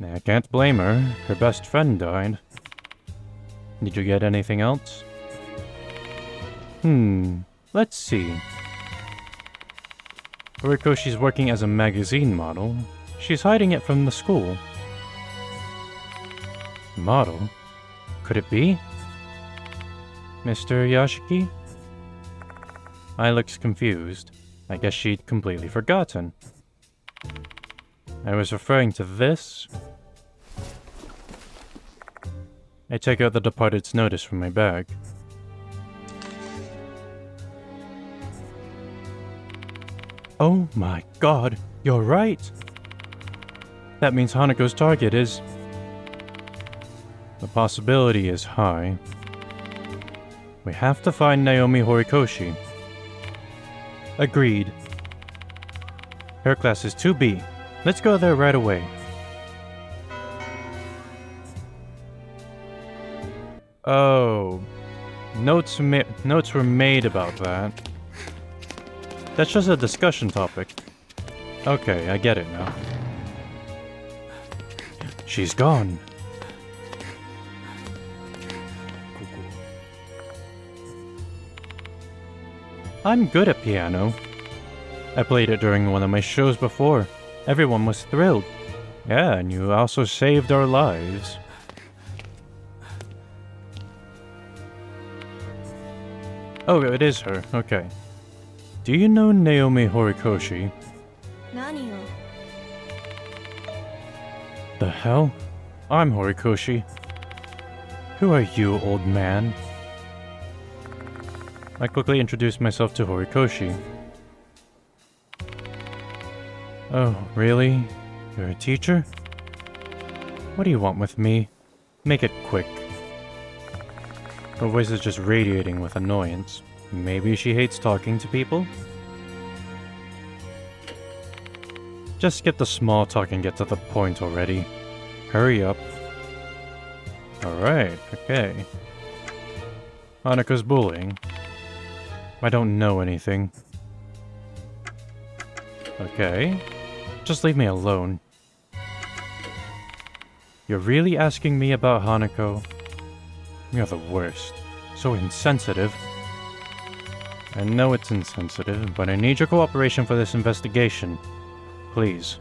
I can't blame her. Her best friend died. Did you get anything else? Let's see. Horikoshi's working as a magazine model. She's hiding it from the school. Model? Could it be? Mr. Yashiki? I looked confused. I guess she'd completely forgotten. I was referring to this. I take out the departed's notice from my bag. Oh my god, you're right! That means Hanako's target is... The possibility is high. We have to find Naomi Horikoshi. Agreed. Her class is 2B. Let's go there right away. Oh. Notes were made about that. That's just a discussion topic. Okay, I get it now. She's gone. I'm good at piano. I played it during one of my shows before. Everyone was thrilled. Yeah, and you also saved our lives. Oh, it is her. Okay. Do you know Naomi Horikoshi? 何よ。 The hell? I'm Horikoshi. Who are you, old man? I quickly introduced myself to Horikoshi. Oh, really? You're a teacher? What do you want with me? Make it quick. Her voice is just radiating with annoyance. Maybe she hates talking to people? Just skip the small talk and get to the point already. Hurry up. Alright, okay. Hanako's bullying. I don't know anything. Okay. Just leave me alone. You're really asking me about Hanako? You're the worst. So insensitive. I know it's insensitive, but I need your cooperation for this investigation. Please.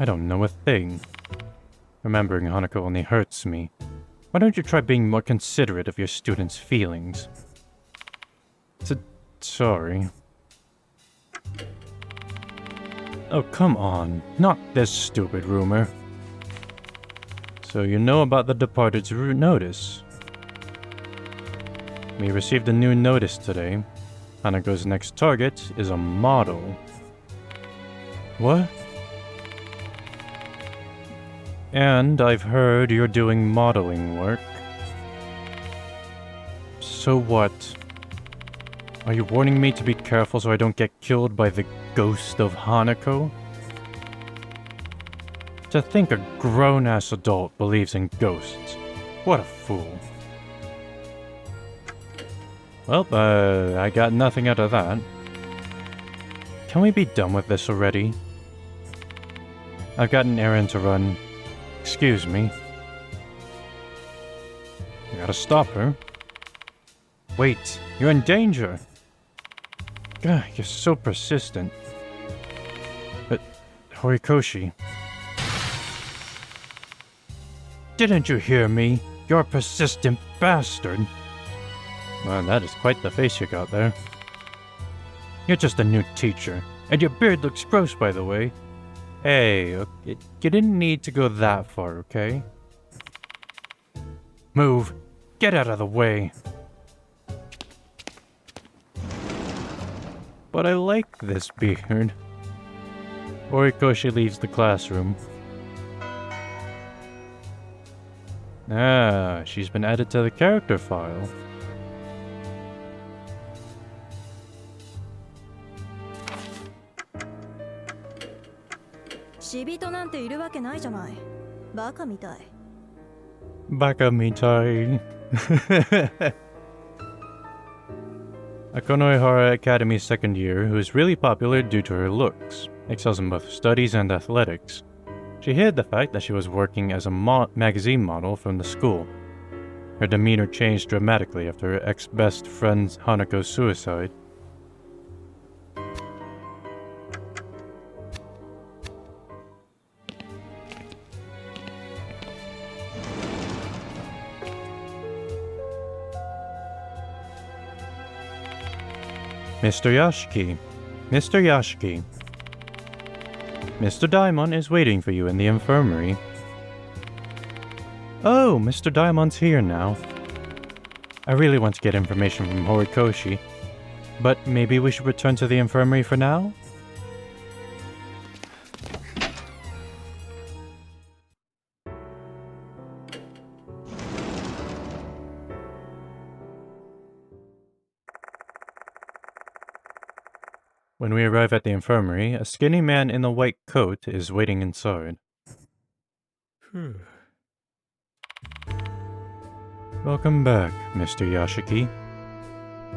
I don't know a thing. Remembering Hanako only hurts me. Why don't you try being more considerate of your students' feelings? Sorry. Oh, come on. Not this stupid rumor. So you know about the departed's notice. We received a new notice today. Hanako's next target is a model. What? And I've heard you're doing modeling work. So what? Are you warning me to be careful so I don't get killed by the ghost of Hanako? To think a grown-ass adult believes in ghosts. What a fool. Well, I got nothing out of that. Can we be done with this already? I've got an errand to run. Excuse me. I gotta stop her. Wait, you're in danger. God, you're so persistent. But, Horikoshi. Didn't you hear me? You're a persistent bastard. Well, that is quite the face you got there. You're just a new teacher. And your beard looks gross, by the way. Hey, okay, you didn't need to go that far, okay? Move. Get out of the way. But I like this beard. Horikoshi leaves the classroom. Ah, she's been added to the character file. 死人なんているわけないじゃない。バカみたい。 Baka mitai. A Konohara Academy second year who is really popular due to her looks, excels in both studies and athletics. She hid the fact that she was working as a magazine model from the school. Her demeanor changed dramatically after her ex-best friend Hanako's suicide. Mr. Yashiki. Mr. Yashiki. Mr. Daimon is waiting for you in the infirmary. Oh, Mr. Daimon's here now. I really want to get information from Horikoshi, but maybe we should return to the infirmary for now? When we arrive at the infirmary, a skinny man in a white coat is waiting inside. Welcome back, Mr. Yashiki.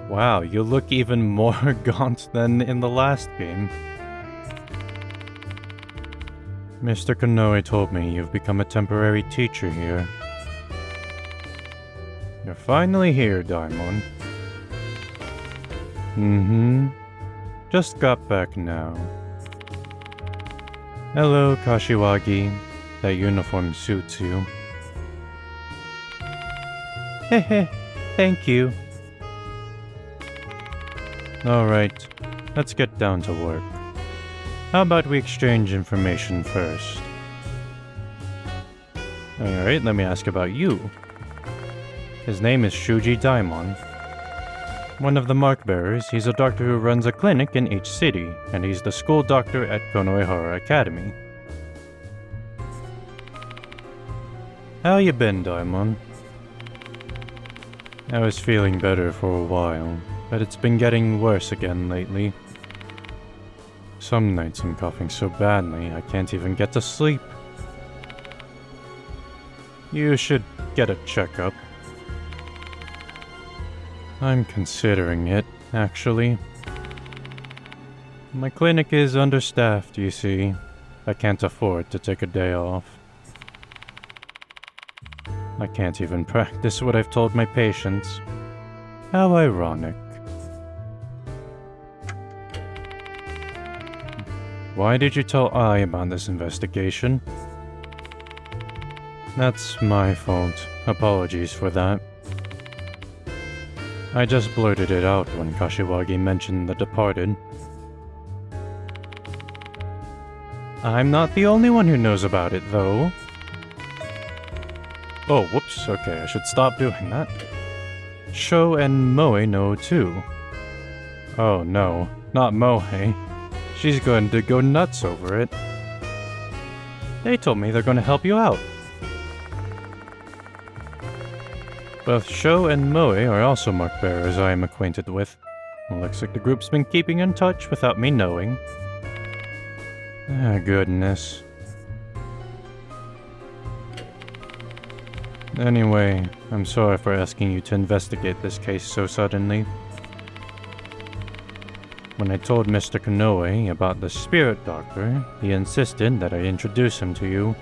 Wow, you look even more gaunt than in the last game. Mr. Konoe told me you've become a temporary teacher here. You're finally here, Daimon. Just got back now. Hello, Kashiwagi. That uniform suits you. Hehe, thank you. Alright, let's get down to work. How about we exchange information first? Alright, let me ask about you. His name is Shuji Daimon. One of the mark bearers, he's a doctor who runs a clinic in each city, and he's the school doctor at Konohara Academy. How you been, Daimon? I was feeling better for a while, but it's been getting worse again lately. Some nights I'm coughing so badly I can't even get to sleep. You should get a checkup. I'm considering it, actually. My clinic is understaffed, you see. I can't afford to take a day off. I can't even practice what I've told my patients. How ironic. Why did you tell I about this investigation? That's my fault. Apologies for that. I just blurted it out when Kashiwagi mentioned the departed. I'm not the only one who knows about it, though. Oh, whoops, okay, I should stop doing that. Sho and Moe know too. Oh no, not Moe. She's going to go nuts over it. They told me they're going to help you out. Both Sho and Moe are also mark bearers I am acquainted with. Looks like the group's been keeping in touch without me knowing. Ah, goodness. Anyway, I'm sorry for asking you to investigate this case so suddenly. When I told Mr. Konoe about the spirit doctor, he insisted that I introduce him to you.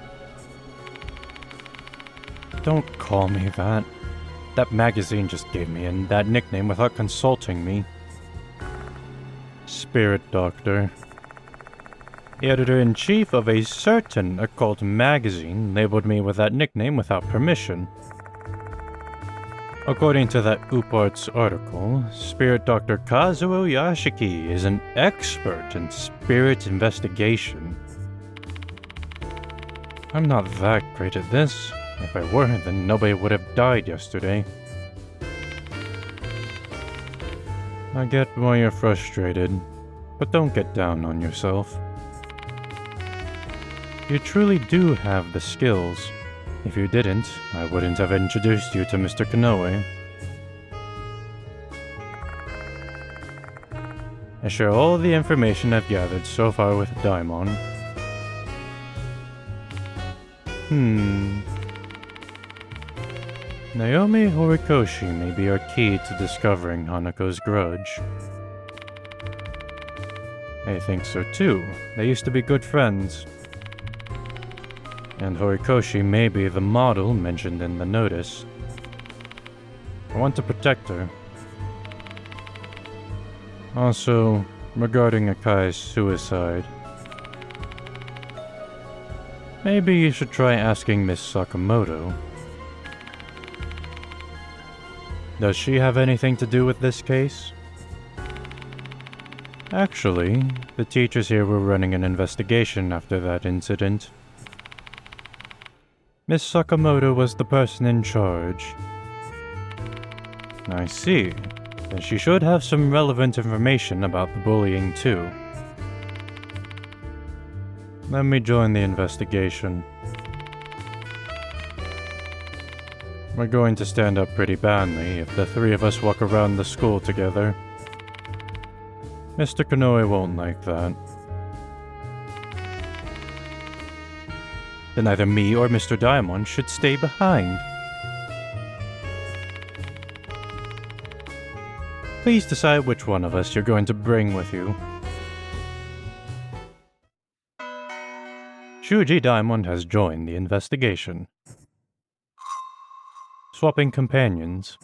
Don't call me that. That magazine just gave me that nickname without consulting me. Spirit Doctor. The editor-in-chief of a certain occult magazine labeled me with that nickname without permission. According to that Upart's article, Spirit Dr. Kazuo Yashiki is an expert in spirit investigation. I'm not that great at this. If I were, then nobody would have died yesterday. I get why you're frustrated, but don't get down on yourself. You truly do have the skills. If you didn't, I wouldn't have introduced you to Mr. Konoe. I share all the information I've gathered so far with Daimon. Naomi Horikoshi may be our key to discovering Hanako's grudge. I think so too. They used to be good friends. And Horikoshi may be the model mentioned in the notice. I want to protect her. Also, regarding Akai's suicide, maybe you should try asking Miss Sakamoto. Does she have anything to do with this case? Actually, the teachers here were running an investigation after that incident. Miss Sakamoto was the person in charge. I see. Then she should have some relevant information about the bullying too. Let me join the investigation. We're going to stand up pretty badly if the three of us walk around the school together. Mr. Konoe won't like that. Then either me or Mr. Diamond should stay behind. Please decide which one of us you're going to bring with you. Shuji Diamond has joined the investigation. Swapping companions.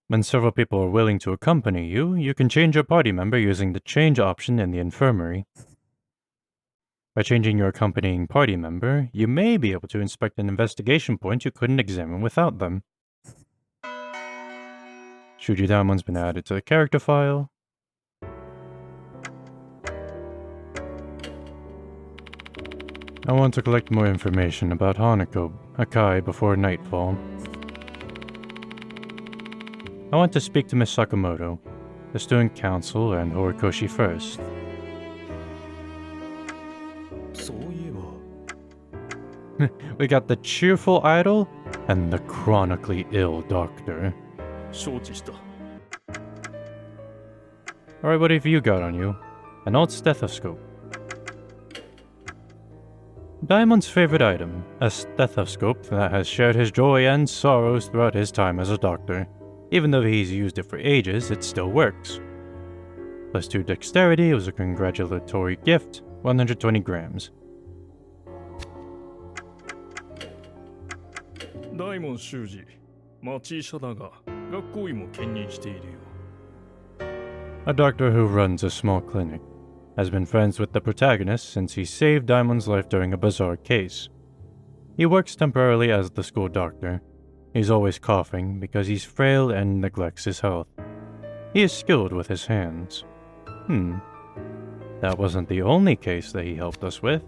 When several people are willing to accompany you, you can change your party member using the change option in the infirmary. By changing your accompanying party member, you may be able to inspect an investigation point you couldn't examine without them. Shuji Diamond's been added to the character file. I want to collect more information about Hanako, Akai before nightfall. I want to speak to Miss Sakamoto, the student council, and Horikoshi first. そういえば We got the cheerful idol and the chronically ill doctor. 承知した Alright, what have you got on you? An old stethoscope. Diamond's favorite item, a stethoscope that has shared his joy and sorrows throughout his time as a doctor. Even though he's used it for ages, it still works. +2 dexterity was a congratulatory gift, 120 grams. 大門修二町医者だが学校医も兼任しているよ A doctor who runs a small clinic, has been friends with the protagonist since he saved Diamond's life during a bizarre case. He works temporarily as the school doctor. He's always coughing because he's frail and neglects his health. He is skilled with his hands. That wasn't the only case that he helped us with.